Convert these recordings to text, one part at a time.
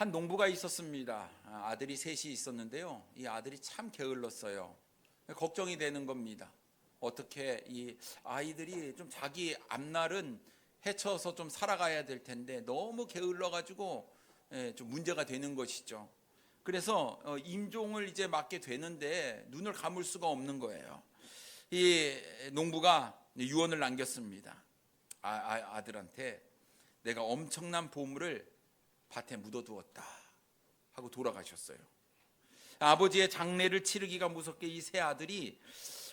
한 농부가 있었습니다. 아들이 셋이 있었는데요. 이 아들이 참 게을렀어요. 걱정이 되는 겁니다. 어떻게 이 아이들이 좀 자기 앞날은 헤쳐서 좀 살아가야 될 텐데 너무 게을러가지고 좀 문제가 되는 것이죠. 그래서 임종을 이제 맡게 되는데 눈을 감을 수가 없는 거예요. 이 농부가 유언을 남겼습니다. 아들한테 내가 엄청난 보물을 밭에 묻어두었다 하고 돌아가셨어요. 아버지의 장례를 치르기가 무섭게 이 세 아들이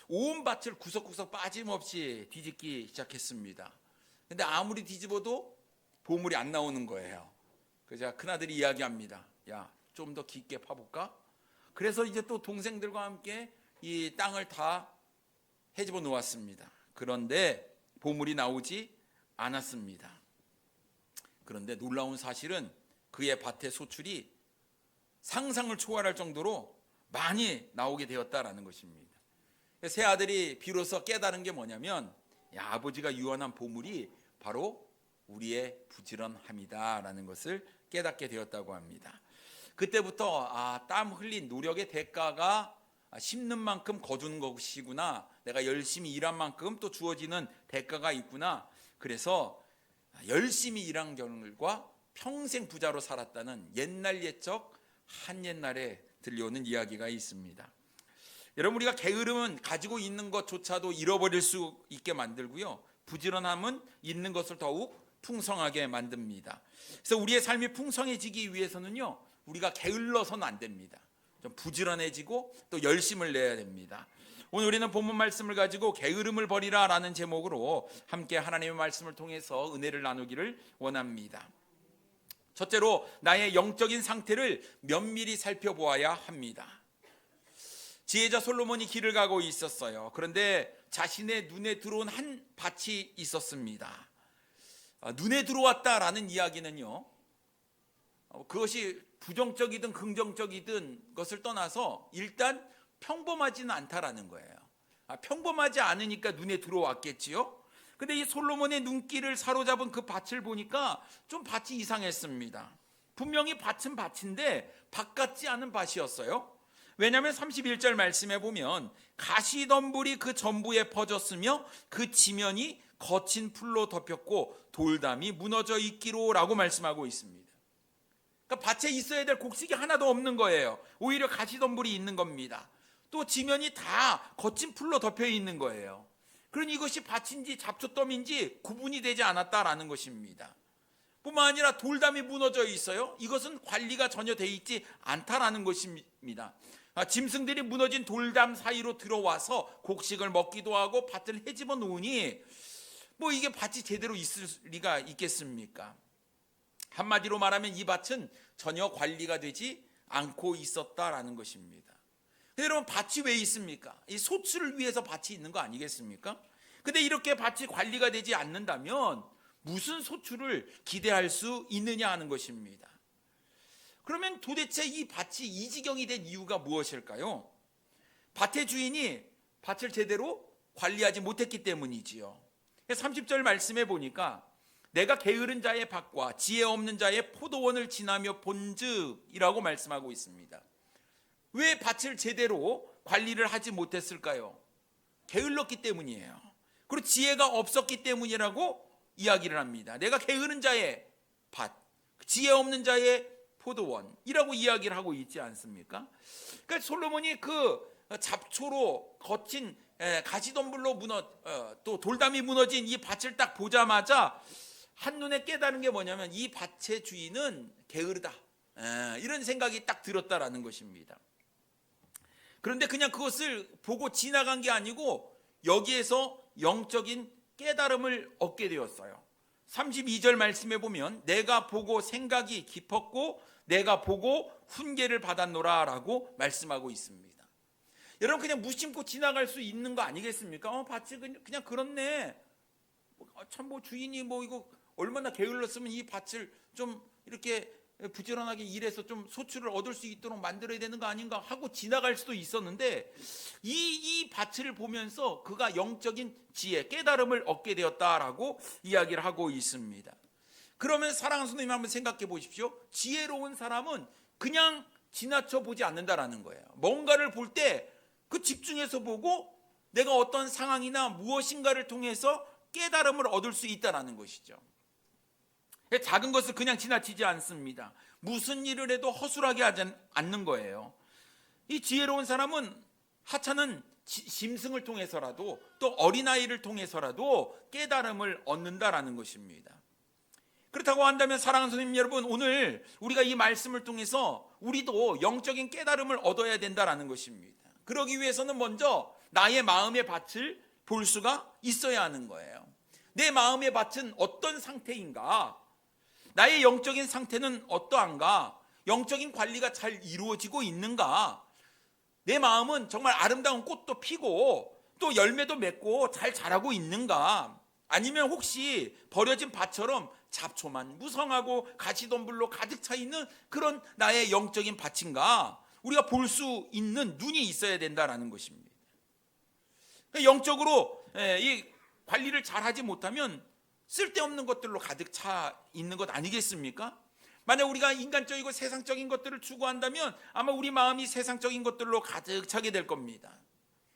온 밭을 구석구석 빠짐없이 뒤집기 시작했습니다. 근데 아무리 뒤집어도 보물이 안 나오는 거예요. 그래서 큰아들이 이야기합니다. 야, 좀 더 깊게 파볼까? 그래서 이제 또 동생들과 함께 이 땅을 다 헤집어 놓았습니다. 그런데 보물이 나오지 않았습니다. 그런데 놀라운 사실은 그의 밭의 소출이 상상을 초월할 정도로 많이 나오게 되었다라는 것입니다. 세 아들이 비로소 깨달은 게 뭐냐면 아버지가 유언한 보물이 바로 우리의 부지런함이다라는 것을 깨닫게 되었다고 합니다. 그때부터 땀 흘린 노력의 대가가 심는 만큼 거두는 것이구나. 내가 열심히 일한 만큼 또 주어지는 대가가 있구나. 그래서 열심히 일한 결과 평생 부자로 살았다는 옛날 옛적 한옛날에 들려오는 이야기가 있습니다. 여러분, 우리가 게으름은 가지고 있는 것조차도 잃어버릴 수 있게 만들고요, 부지런함은 있는 것을 더욱 풍성하게 만듭니다. 그래서 우리의 삶이 풍성해지기 위해서는요, 우리가 게을러서는 안 됩니다. 좀 부지런해지고 또 열심을 내야 됩니다. 오늘 우리는 본문 말씀을 가지고 게으름을 버리라 라는 제목으로 함께 하나님의 말씀을 통해서 은혜를 나누기를 원합니다. 첫째로 나의 영적인 상태를 면밀히 살펴보아야 합니다. 지혜자 솔로몬이 길을 가고 있었어요. 그런데 자신의 눈에 들어온 한 밭이 있었습니다. 눈에 들어왔다라는 이야기는요, 그것이 부정적이든 긍정적이든 것을 떠나서 일단 평범하지는 않다라는 거예요. 평범하지 않으니까 눈에 들어왔겠지요. 근데 이 솔로몬의 눈길을 사로잡은 그 밭을 보니까 좀 밭이 이상했습니다. 분명히 밭은 밭인데 밭 같지 않은 밭이었어요. 왜냐하면 31절 말씀에 보면 가시덤불이 그 전부에 퍼졌으며 그 지면이 거친 풀로 덮였고 돌담이 무너져 있기로 라고 말씀하고 있습니다. 그러니까 밭에 있어야 될 곡식이 하나도 없는 거예요. 오히려 가시덤불이 있는 겁니다. 또 지면이 다 거친 풀로 덮여 있는 거예요. 그러니 이것이 밭인지 잡초더미인지 구분이 되지 않았다라는 것입니다. 뿐만 아니라 돌담이 무너져 있어요. 이것은 관리가 전혀 되어 있지 않다라는 것입니다. 짐승들이 무너진 돌담 사이로 들어와서 곡식을 먹기도 하고 밭을 헤집어 놓으니 이게 밭이 제대로 있을 리가 있겠습니까? 한마디로 말하면 이 밭은 전혀 관리가 되지 않고 있었다라는 것입니다. 여러분, 밭이 왜 있습니까? 이 소출을 위해서 밭이 있는 거 아니겠습니까? 근데 이렇게 밭이 관리가 되지 않는다면 무슨 소출을 기대할 수 있느냐 하는 것입니다. 그러면 도대체 이 밭이 이 지경이 된 이유가 무엇일까요? 밭의 주인이 밭을 제대로 관리하지 못했기 때문이지요. 30절 말씀해 보니까 내가 게으른 자의 밭과 지혜 없는 자의 포도원을 지나며 본즉 이라고 말씀하고 있습니다. 왜 밭을 제대로 관리를 하지 못했을까요? 게을렀기 때문이에요. 그리고 지혜가 없었기 때문이라고 이야기를 합니다. 내가 게으른 자의 밭, 지혜 없는 자의 포도원이라고 이야기를 하고 있지 않습니까? 그러니까 솔로몬이 그 잡초로 거친 가시덤불로 또 돌담이 무너진 이 밭을 딱 보자마자 한눈에 깨달은 게 뭐냐면 이 밭의 주인은 게으르다, 이런 생각이 딱 들었다라는 것입니다. 그런데 그냥 그것을 보고 지나간 게 아니고 여기에서 영적인 깨달음을 얻게 되었어요. 32절 말씀에 보면 내가 보고 생각이 깊었고 내가 보고 훈계를 받았노라 라고 말씀하고 있습니다. 여러분, 그냥 무심코 지나갈 수 있는 거 아니겠습니까? 밭이 그냥 그렇네. 참 주인이 이거 얼마나 게을렀으면 이 밭을 좀 이렇게 부지런하게 일해서 좀 소출을 얻을 수 있도록 만들어야 되는 거 아닌가 하고 지나갈 수도 있었는데 이 밭을 보면서 그가 영적인 지혜, 깨달음을 얻게 되었다라고 이야기를 하고 있습니다. 그러면 사랑하는 성도님 한번 생각해 보십시오. 지혜로운 사람은 그냥 지나쳐 보지 않는다라는 거예요. 뭔가를 볼 때 그 집중해서 보고 내가 어떤 상황이나 무엇인가를 통해서 깨달음을 얻을 수 있다라는 것이죠. 작은 것을 그냥 지나치지 않습니다. 무슨 일을 해도 허술하게 하지 않는 거예요. 이 지혜로운 사람은 하찮은 짐승을 통해서라도 또 어린아이를 통해서라도 깨달음을 얻는다라는 것입니다. 그렇다고 한다면 사랑하는 성도님 여러분, 오늘 우리가 이 말씀을 통해서 우리도 영적인 깨달음을 얻어야 된다라는 것입니다. 그러기 위해서는 먼저 나의 마음의 밭을 볼 수가 있어야 하는 거예요. 내 마음의 밭은 어떤 상태인가? 나의 영적인 상태는 어떠한가? 영적인 관리가 잘 이루어지고 있는가? 내 마음은 정말 아름다운 꽃도 피고 또 열매도 맺고 잘 자라고 있는가? 아니면 혹시 버려진 밭처럼 잡초만 무성하고 가시덤불로 가득 차 있는 그런 나의 영적인 밭인가? 우리가 볼 수 있는 눈이 있어야 된다라는 것입니다. 영적으로 이 관리를 잘하지 못하면 쓸데없는 것들로 가득 차 있는 것 아니겠습니까? 만약 우리가 인간적이고 세상적인 것들을 추구한다면 아마 우리 마음이 세상적인 것들로 가득 차게 될 겁니다.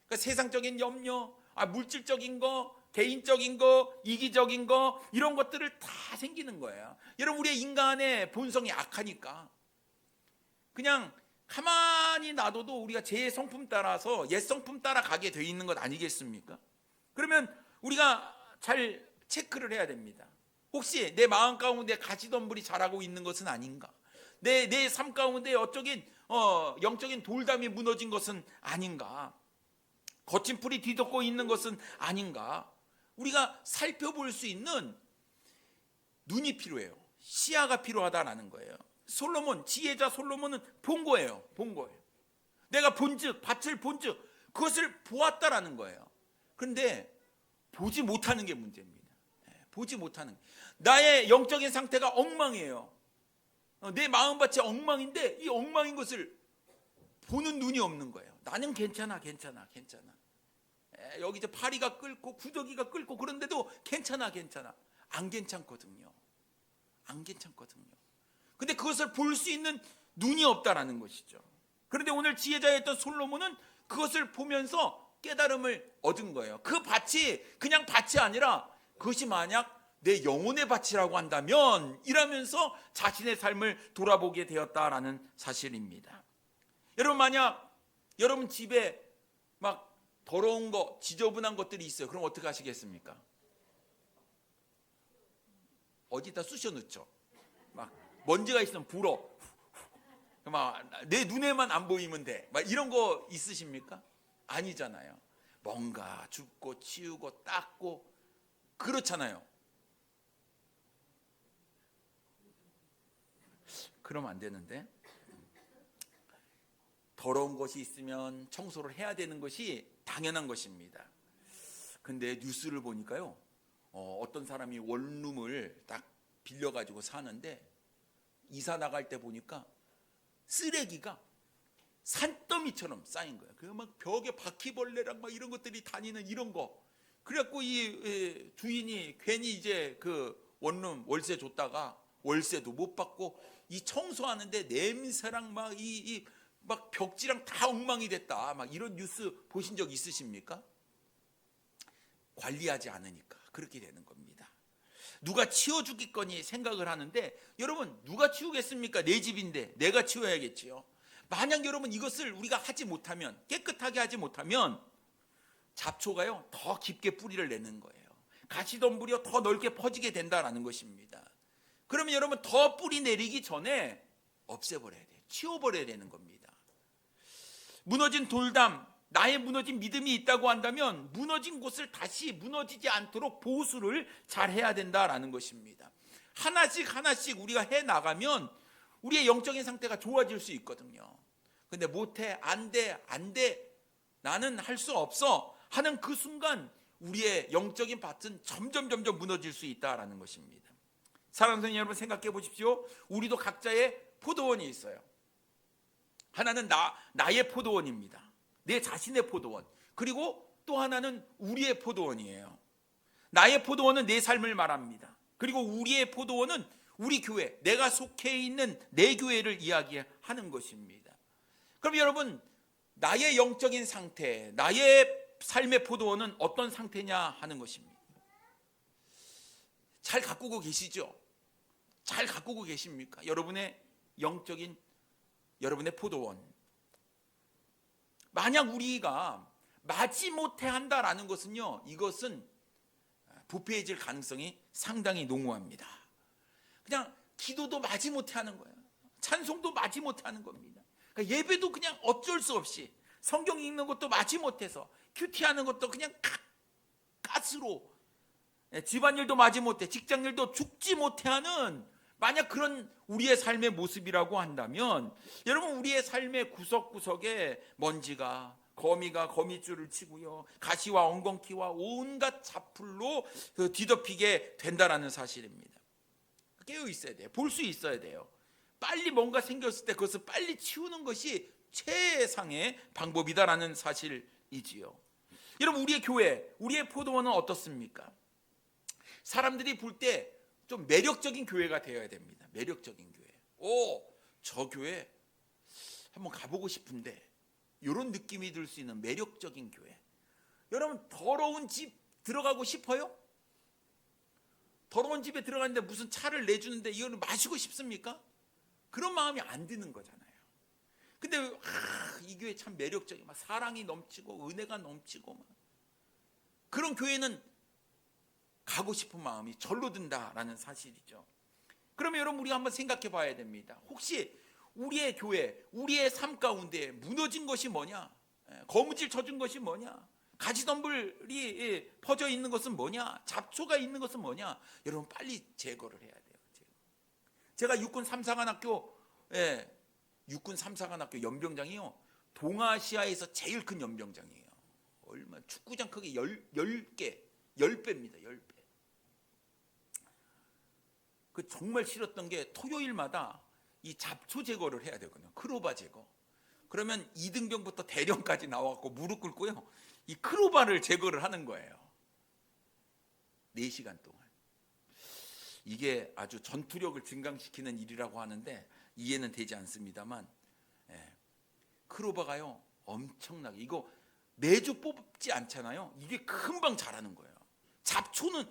그러니까 세상적인 염려, 물질적인 거, 개인적인 거, 이기적인 거, 이런 것들을 다 생기는 거예요. 여러분, 우리의 인간의 본성이 악하니까 그냥 가만히 놔둬도 우리가 제 성품 따라서 옛 성품 따라 가게 돼 있는 것 아니겠습니까? 그러면 우리가 잘 체크를 해야 됩니다. 혹시 내 마음 가운데 가시덤불이 자라고 있는 것은 아닌가? 내 삶 가운데 영적인 돌담이 무너진 것은 아닌가? 거친 풀이 뒤덮고 있는 것은 아닌가? 우리가 살펴볼 수 있는 눈이 필요해요. 시야가 필요하다라는 거예요. 지혜자 솔로몬은 본 거예요. 내가 본즉, 밭을 본즉 그것을 보았다라는 거예요. 그런데 보지 못하는 게 문제입니다. 보지 못하는, 나의 영적인 상태가 엉망이에요. 내 마음밭이 엉망인데 이 엉망인 것을 보는 눈이 없는 거예요. 나는 괜찮아. 여기 이제 파리가 끓고 구더기가 끓고 그런데도 괜찮아. 안 괜찮거든요. 근데 그것을 볼 수 있는 눈이 없다라는 것이죠. 그런데 오늘 지혜자였던 솔로몬은 그것을 보면서 깨달음을 얻은 거예요. 그 밭이 그냥 밭이 아니라 그것이 만약 내 영혼의 밭이라고 한다면 이라면서 자신의 삶을 돌아보게 되었다라는 사실입니다. 여러분, 만약 여러분 집에 막 더러운 거, 지저분한 것들이 있어요. 그럼 어떻게 하시겠습니까? 어디다 쑤셔 넣죠. 막 먼지가 있으면 불어. 막 내 눈에만 안 보이면 돼. 막 이런 거 있으십니까? 아니잖아요. 뭔가 줍고 치우고 닦고 그렇잖아요. 그러면 안 되는데. 더러운 것이 있으면 청소를 해야 되는 것이 당연한 것입니다. 근데 뉴스를 보니까요, 어떤 사람이 원룸을 딱 빌려가지고 사는데 이사 나갈 때 보니까 쓰레기가 산더미처럼 쌓인 거예요. 그 막 벽에 바퀴벌레랑 막 이런 것들이 다니는 이런 거. 그래갖고 이 주인이 괜히 이제 그 원룸 월세 줬다가 월세도 못 받고 이 청소하는데 냄새랑 막 막 벽지랑 다 엉망이 됐다. 막 이런 뉴스 보신 적 있으십니까? 관리하지 않으니까 그렇게 되는 겁니다. 누가 치워주겠거니 생각을 하는데 여러분, 누가 치우겠습니까? 내 집인데 내가 치워야겠지요. 만약 여러분 이것을 우리가 하지 못하면, 깨끗하게 하지 못하면 잡초가요 더 깊게 뿌리를 내는 거예요. 가시덤불이요 더 넓게 퍼지게 된다라는 것입니다. 그러면 여러분, 더 뿌리 내리기 전에 없애버려야 돼요. 치워버려야 되는 겁니다. 무너진 돌담, 나의 무너진 믿음이 있다고 한다면 무너진 곳을 다시 무너지지 않도록 보수를 잘 해야 된다라는 것입니다. 하나씩 우리가 해 나가면 우리의 영적인 상태가 좋아질 수 있거든요. 근데 못해, 안 돼, 나는 할 수 없어 하는 그 순간 우리의 영적인 밭은 점점 무너질 수 있다라는 것입니다. 사랑하는 성도 여러분, 생각해 보십시오. 우리도 각자의 포도원이 있어요. 하나는 나의 포도원입니다. 내 자신의 포도원. 그리고 또 하나는 우리의 포도원이에요. 나의 포도원은 내 삶을 말합니다. 그리고 우리의 포도원은 우리 교회, 내가 속해 있는 내 교회를 이야기하는 것입니다. 그럼 여러분, 나의 영적인 상태, 나의 삶의 포도원은 어떤 상태냐 하는 것입니다. 잘 가꾸고 계시죠? 잘 가꾸고 계십니까? 여러분의 영적인 여러분의 포도원. 만약 우리가 마지못해 한다라는 것은요, 이것은 부패해질 가능성이 상당히 농후합니다. 그냥 기도도 마지못해 하는 거예요. 찬송도 마지못해 하는 겁니다. 그러니까 예배도 그냥 어쩔 수 없이, 성경 읽는 것도 마지못해서, 큐티하는 것도 그냥 가스로, 집안일도 마지못해, 직장일도 죽지 못해 하는, 만약 그런 우리의 삶의 모습이라고 한다면, 여러분, 우리의 삶의 구석구석에 먼지가, 거미가 거미줄을 치고요, 가시와 엉겅퀴와 온갖 잡풀로 뒤덮이게 된다라는 사실입니다. 깨어 있어야 돼요. 볼 수 있어야 돼요. 빨리 뭔가 생겼을 때 그것을 빨리 치우는 것이 최상의 방법이다라는 사실이지요. 여러분, 우리의 교회, 우리의 포도원은 어떻습니까? 사람들이 볼 때 좀 매력적인 교회가 되어야 됩니다. 매력적인 교회. 저 교회 한번 가보고 싶은데, 이런 느낌이 들 수 있는 매력적인 교회. 여러분, 더러운 집 들어가고 싶어요? 더러운 집에 들어갔는데 무슨 차를 내주는데 이거를 마시고 싶습니까? 그런 마음이 안 드는 거잖아요. 근데 이 교회 참 매력적이고, 막 사랑이 넘치고 은혜가 넘치고, 막 그런 교회는 가고 싶은 마음이 절로 든다라는 사실이죠. 그러면 여러분, 우리가 한번 생각해 봐야 됩니다. 혹시 우리의 교회, 우리의 삶 가운데 무너진 것이 뭐냐? 거무줄 젖은 것이 뭐냐? 가지덤불이 퍼져 있는 것은 뭐냐? 잡초가 있는 것은 뭐냐? 여러분, 빨리 제거를 해야 돼요. 제가 육군 3사관학교 연병장이요, 동아시아에서 제일 큰 연병장이에요. 얼마, 축구장 크기 10배입니다. 10배. 그 정말 싫었던 게, 토요일마다 이 잡초 제거를 해야 되거든요. 크로바 제거. 그러면 2등병부터 대령까지 나와갖고 무릎 꿇고요, 이 크로바를 제거를 하는 거예요. 4시간 동안. 이게 아주 전투력을 증강시키는 일이라고 하는데 이해는 되지 않습니다만, 크로바가요 엄청나게, 이거 매주 뽑지 않잖아요. 이게 금방 자라는 거예요. 잡초는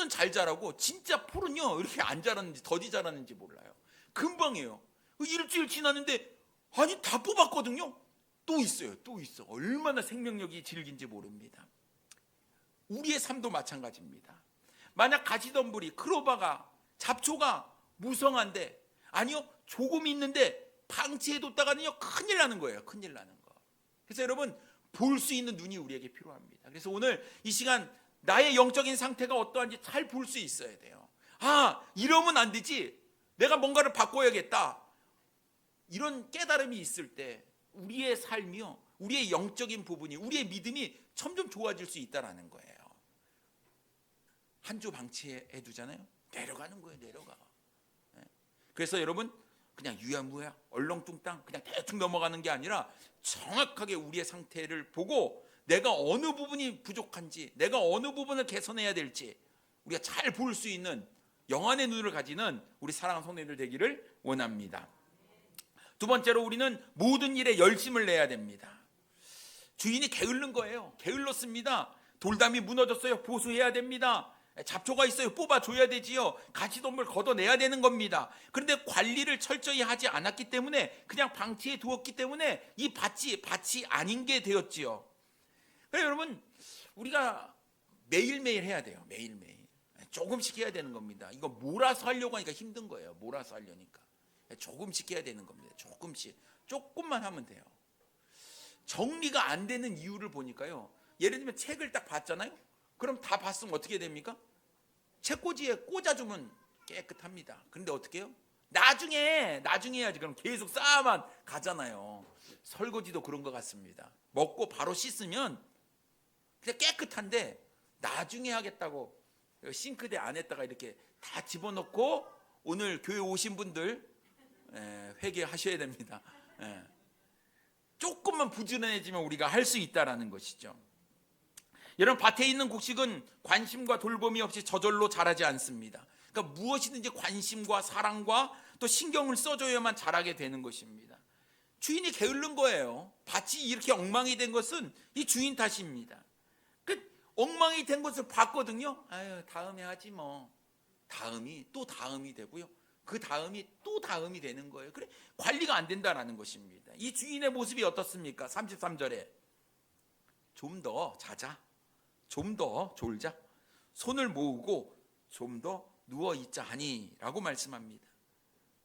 잘 자라고, 진짜 풀은요 이렇게 안 자랐는지 더디 자랐는지 몰라요. 금방이에요. 일주일 지났는데, 아니, 다 뽑았거든요. 또 있어요. 얼마나 생명력이 질긴지 모릅니다. 우리의 삶도 마찬가지입니다. 만약 가시덤불이, 크로바가, 잡초가 무성한데, 아니요, 조금 있는데 방치해뒀다가는요 큰일 나는 거예요. 큰일 나는 거. 그래서 여러분, 볼 수 있는 눈이 우리에게 필요합니다. 그래서 오늘 이 시간 나의 영적인 상태가 어떠한지 잘 볼 수 있어야 돼요. 이러면 안 되지, 내가 뭔가를 바꿔야겠다, 이런 깨달음이 있을 때 우리의 삶이요, 우리의 영적인 부분이, 우리의 믿음이 점점 좋아질 수 있다는 거예요. 한 주 방치해 두잖아요. 내려가는 거예요. 내려가. 그래서 여러분, 그냥 유야무야, 얼렁뚱땅 그냥 대충 넘어가는 게 아니라, 정확하게 우리의 상태를 보고 내가 어느 부분이 부족한지, 내가 어느 부분을 개선해야 될지 우리가 잘 볼 수 있는 영안의 눈을 가지는 우리 사랑하는 성도님들 되기를 원합니다. 두 번째로, 우리는 모든 일에 열심을 내야 됩니다. 주인이 게을른 거예요. 게을렀습니다. 돌담이 무너졌어요. 보수해야 됩니다. 잡초가 있어요. 뽑아줘야 되지요. 가시덤불 걷어내야 되는 겁니다. 그런데 관리를 철저히 하지 않았기 때문에, 그냥 방치해 두었기 때문에 이 밭이 아닌 게 되었지요. 그래서 여러분, 우리가 매일매일 해야 돼요. 매일매일 조금씩 해야 되는 겁니다. 이거 몰아서 하려고 하니까 힘든 거예요. 몰아서 하려니까 조금씩 해야 되는 겁니다. 조금만 하면 돼요. 정리가 안 되는 이유를 보니까요, 예를 들면 책을 딱 봤잖아요. 그럼 다 봤으면 어떻게 됩니까? 책꽂이에 꽂아주면 깨끗합니다. 그런데 어떻게 해요? 나중에 해야지. 그럼 계속 쌓아만 가잖아요. 설거지도 그런 것 같습니다. 먹고 바로 씻으면 그냥 깨끗한데, 나중에 하겠다고 싱크대 안에다가 이렇게 다 집어넣고, 오늘 교회 오신 분들 회개하셔야 됩니다. 조금만 부지런해지면 우리가 할 수 있다라는 것이죠. 여러분, 밭에 있는 곡식은 관심과 돌봄이 없이 저절로 자라지 않습니다. 그러니까 무엇이든지 관심과 사랑과 또 신경을 써줘야만 자라게 되는 것입니다. 주인이 게으른 거예요. 밭이 이렇게 엉망이 된 것은 이 주인 탓입니다. 그 엉망이 된 것을 봤거든요. 아유, 다음에 하지 뭐. 다음이 또 다음이 되고요. 그 다음이 또 다음이 되는 거예요. 그래, 관리가 안 된다라는 것입니다. 이 주인의 모습이 어떻습니까? 33절에 좀 더 자자, 좀 더 졸자, 손을 모으고 좀 더 누워 있자 하니 라고 말씀합니다.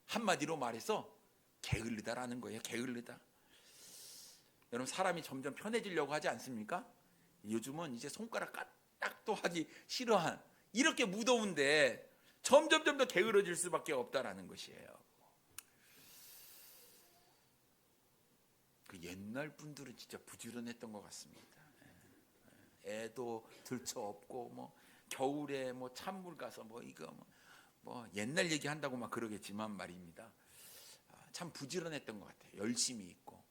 한마디로 말해서 게을르다라는 거예요. 게을르다. 여러분, 사람이 점점 편해지려고 하지 않습니까? 요즘은 이제 손가락 까딱도 하기 싫어한, 이렇게 무더운데 점점 더 게으러질 수밖에 없다라는 것이에요. 그 옛날 분들은 진짜 부지런했던 것 같습니다. 애도 들쳐 없고 뭐 겨울에 뭐 찬물 가서 뭐 이거 뭐 옛날 얘기 한다고 막 그러겠지만 말입니다. 참 부지런했던 것 같아요. 열심히 있고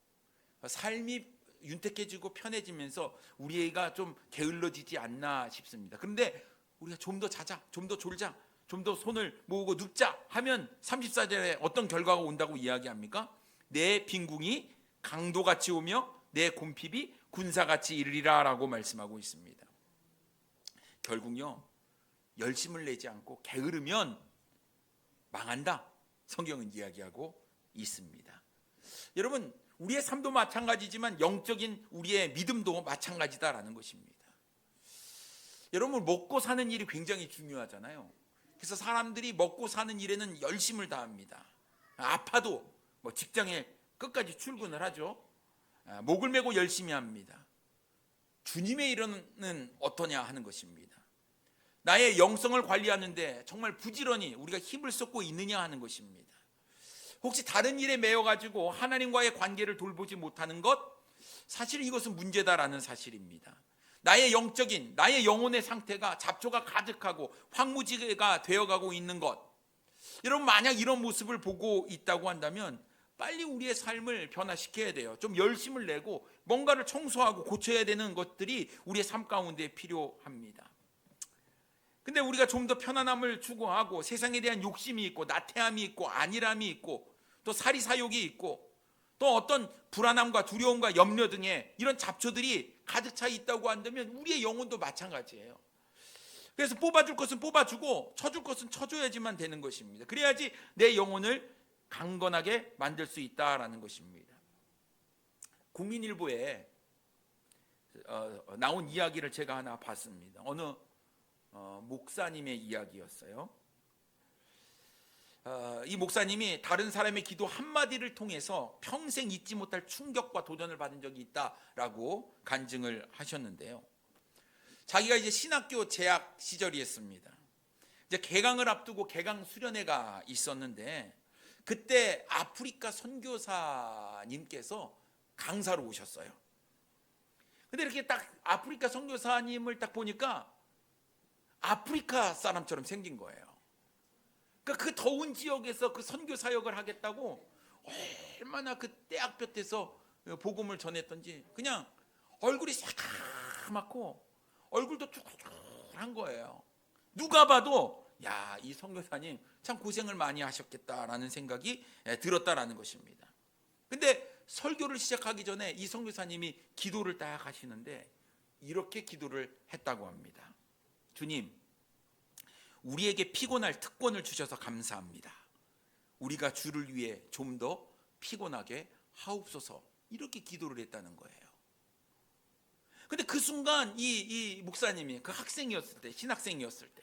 삶이 윤택해지고 편해지면서 우리가 좀 게을러지지 않나 싶습니다. 그런데 우리가 좀 더 자자, 좀 더 졸자, 좀 더 손을 모으고 눕자 하면 34절에 어떤 결과가 온다고 이야기합니까? 내 빈궁이 강도같이 오며 내 곰핍이 군사같이 이르리라 라고 말씀하고 있습니다. 결국요, 열심을 내지 않고 게으르면 망한다, 성경은 이야기하고 있습니다. 여러분, 우리의 삶도 마찬가지지만 영적인 우리의 믿음도 마찬가지다라는 것입니다. 여러분, 먹고 사는 일이 굉장히 중요하잖아요. 그래서 사람들이 먹고 사는 일에는 열심을 다합니다. 아파도 뭐 직장에 끝까지 출근을 하죠. 목을 메고 열심히 합니다. 주님의 일은 어떠냐 하는 것입니다. 나의 영성을 관리하는데 정말 부지런히 우리가 힘을 쏟고 있느냐 하는 것입니다. 혹시 다른 일에 매여가지고 하나님과의 관계를 돌보지 못하는 것, 사실 이것은 문제다라는 사실입니다. 나의 영적인, 나의 영혼의 상태가 잡초가 가득하고 황무지가 되어가고 있는 것, 여러분, 만약 이런 모습을 보고 있다고 한다면 빨리 우리의 삶을 변화시켜야 돼요. 좀 열심을 내고 뭔가를 청소하고 고쳐야 되는 것들이 우리의 삶 가운데 필요합니다. 근데 우리가 좀 더 편안함을 추구하고 세상에 대한 욕심이 있고 나태함이 있고 안일함이 있고 또 사리사욕이 있고 또 어떤 불안함과 두려움과 염려 등의 이런 잡초들이 가득 차 있다고 한다면 우리의 영혼도 마찬가지예요. 그래서 뽑아줄 것은 뽑아주고 쳐줄 것은 쳐줘야지만 되는 것입니다. 그래야지 내 영혼을 강건하게 만들 수 있다라는 것입니다. 국민일보에 나온 이야기를 제가 하나 봤습니다. 어느 목사님의 이야기였어요. 이 목사님이 다른 사람의 기도 한마디를 통해서 평생 잊지 못할 충격과 도전을 받은 적이 있다라고 간증을 하셨는데요. 자기가 이제 신학교 재학 시절이었습니다. 이제 개강을 앞두고 개강 수련회가 있었는데 그때 아프리카 선교사님께서 강사로 오셨어요. 근데 이렇게 딱 아프리카 선교사님을 딱 보니까 아프리카 사람처럼 생긴 거예요. 그러니까 그 더운 지역에서 그 선교 사역을 하겠다고 얼마나 그 떼약볕에서 복음을 전했던지 그냥 얼굴이 새카맣고 얼굴도 쭈글쭈글한 거예요. 누가 봐도 야, 이 선교사님 참 고생을 많이 하셨겠다라는 생각이 들었다라는 것입니다. 근데 설교를 시작하기 전에 이 선교사님이 기도를 딱 하시는데 이렇게 기도를 했다고 합니다. 주님, 우리에게 피곤할 특권을 주셔서 감사합니다. 우리가 주를 위해 좀 더 피곤하게 하옵소서. 이렇게 기도를 했다는 거예요. 근데 그 순간 이 목사님이 그 학생이었을 때, 신학생이었을 때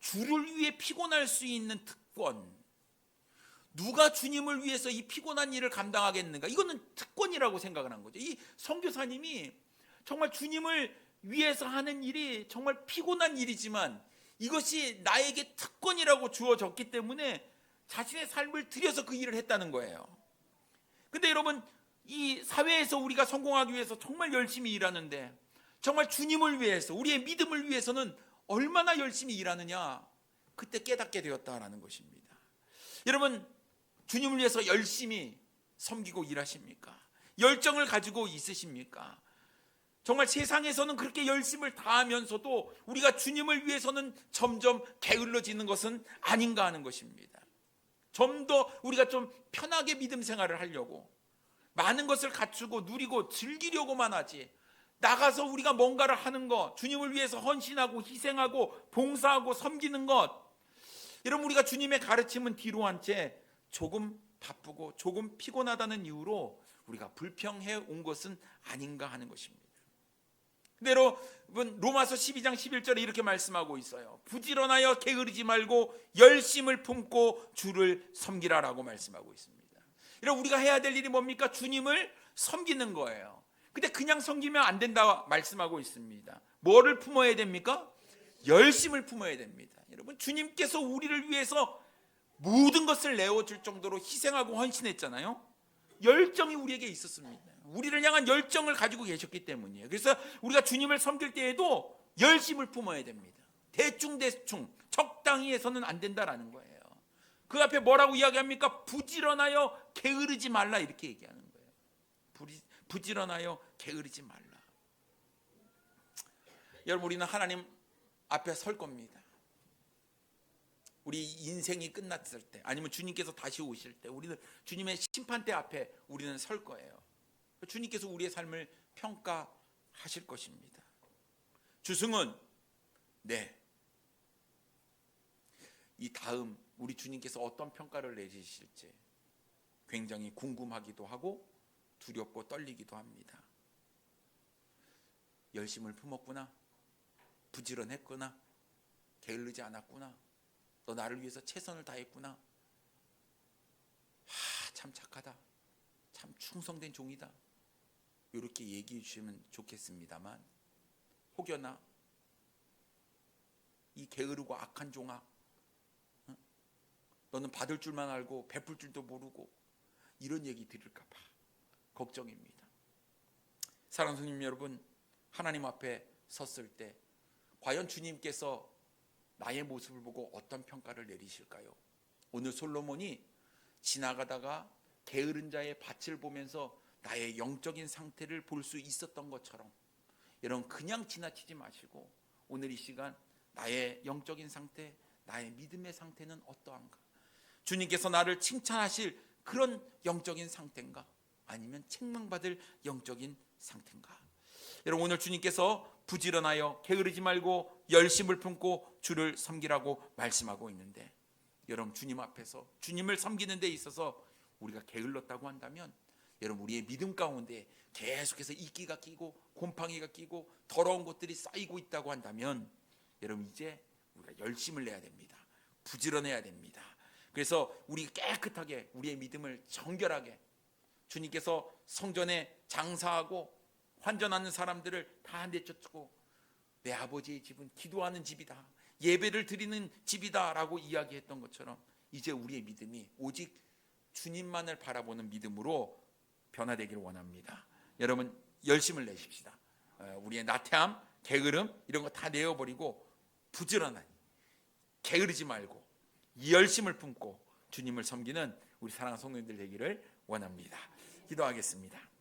주를 위해 피곤할 수 있는 특권, 누가 주님을 위해서 이 피곤한 일을 감당하겠는가, 이거는 특권이라고 생각을 한 거죠. 이 선교사님이 정말 주님을 위해서 하는 일이 정말 피곤한 일이지만 이것이 나에게 특권이라고 주어졌기 때문에 자신의 삶을 들여서 그 일을 했다는 거예요. 근데 여러분, 이 사회에서 우리가 성공하기 위해서 정말 열심히 일하는데 정말 주님을 위해서, 우리의 믿음을 위해서는 얼마나 열심히 일하느냐, 그때 깨닫게 되었다라는 것입니다. 여러분, 주님을 위해서 열심히 섬기고 일하십니까? 열정을 가지고 있으십니까? 정말 세상에서는 그렇게 열심을 다하면서도 우리가 주님을 위해서는 점점 게을러지는 것은 아닌가 하는 것입니다. 좀 더 우리가 좀 편하게 믿음 생활을 하려고 많은 것을 갖추고 누리고 즐기려고만 하지, 나가서 우리가 뭔가를 하는 것, 주님을 위해서 헌신하고 희생하고 봉사하고 섬기는 것, 여러분 우리가 주님의 가르침은 뒤로 한 채 조금 바쁘고 조금 피곤하다는 이유로 우리가 불평해 온 것은 아닌가 하는 것입니다. 그대로 로마서 12장 11절에 이렇게 말씀하고 있어요. 부지런하여 게으르지 말고 열심을 품고 주를 섬기라라고 말씀하고 있습니다. 여러분 우리가 해야 될 일이 뭡니까? 주님을 섬기는 거예요. 근데 그냥 섬기면 안 된다 말씀하고 있습니다. 뭐를 품어야 됩니까? 열심을 품어야 됩니다. 여러분 주님께서 우리를 위해서 모든 것을 내어줄 정도로 희생하고 헌신했잖아요. 열정이 우리에게 있었습니다. 우리를 향한 열정을 가지고 계셨기 때문이에요. 그래서 우리가 주님을 섬길 때에도 열심을 품어야 됩니다. 대충 적당히 해서는 안 된다라는 거예요. 그 앞에 뭐라고 이야기합니까? 부지런하여 게으르지 말라 이렇게 얘기하는 거예요. 부지런하여 게으르지 말라. 여러분 우리는 하나님 앞에 설 겁니다. 우리 인생이 끝났을 때, 아니면 주님께서 다시 오실 때, 우리는 주님의 심판대 앞에 우리는 설 거예요. 주님께서 우리의 삶을 평가하실 것입니다. 주승은 이 다음 우리 주님께서 어떤 평가를 내리실지 굉장히 궁금하기도 하고 두렵고 떨리기도 합니다. 열심을 품었구나, 부지런했구나, 게을르지 않았구나, 너 나를 위해서 최선을 다했구나, 참 착하다, 참 충성된 종이다, 이렇게 얘기해 주시면 좋겠습니다만, 혹여나 이 게으르고 악한 종아, 너는 받을 줄만 알고 베풀 줄도 모르고, 이런 얘기 들을까 봐 걱정입니다. 사랑하는 성님 여러분, 하나님 앞에 섰을 때 과연 주님께서 나의 모습을 보고 어떤 평가를 내리실까요? 오늘 솔로몬이 지나가다가 게으른 자의 밭을 보면서 나의 영적인 상태를 볼 수 있었던 것처럼, 여러분 그냥 지나치지 마시고 오늘 이 시간 나의 영적인 상태, 나의 믿음의 상태는 어떠한가? 주님께서 나를 칭찬하실 그런 영적인 상태인가? 아니면 책망받을 영적인 상태인가? 여러분 오늘 주님께서 부지런하여 게으르지 말고 열심을 품고 주를 섬기라고 말씀하고 있는데, 여러분 주님 앞에서 주님을 섬기는 데 있어서 우리가 게을렀다고 한다면, 여러분 우리의 믿음 가운데 계속해서 이끼가 끼고 곰팡이가 끼고 더러운 것들이 쌓이고 있다고 한다면, 여러분 이제 우리가 열심을 내야 됩니다. 부지런해야 됩니다. 그래서 우리 깨끗하게 우리의 믿음을 정결하게, 주님께서 성전에 장사하고 환전하는 사람들을 다 내쫓고 내 아버지의 집은 기도하는 집이다, 예배를 드리는 집이다 라고 이야기했던 것처럼, 이제 우리의 믿음이 오직 주님만을 바라보는 믿음으로 변화되기를 원합니다. 여러분 열심을 내십시다. 우리의 나태함, 게으름 이런 거 다 내어버리고 부지런하니 게으르지 말고 열심을 품고 주님을 섬기는 우리 사랑하는 성도님들 되기를 원합니다. 기도하겠습니다.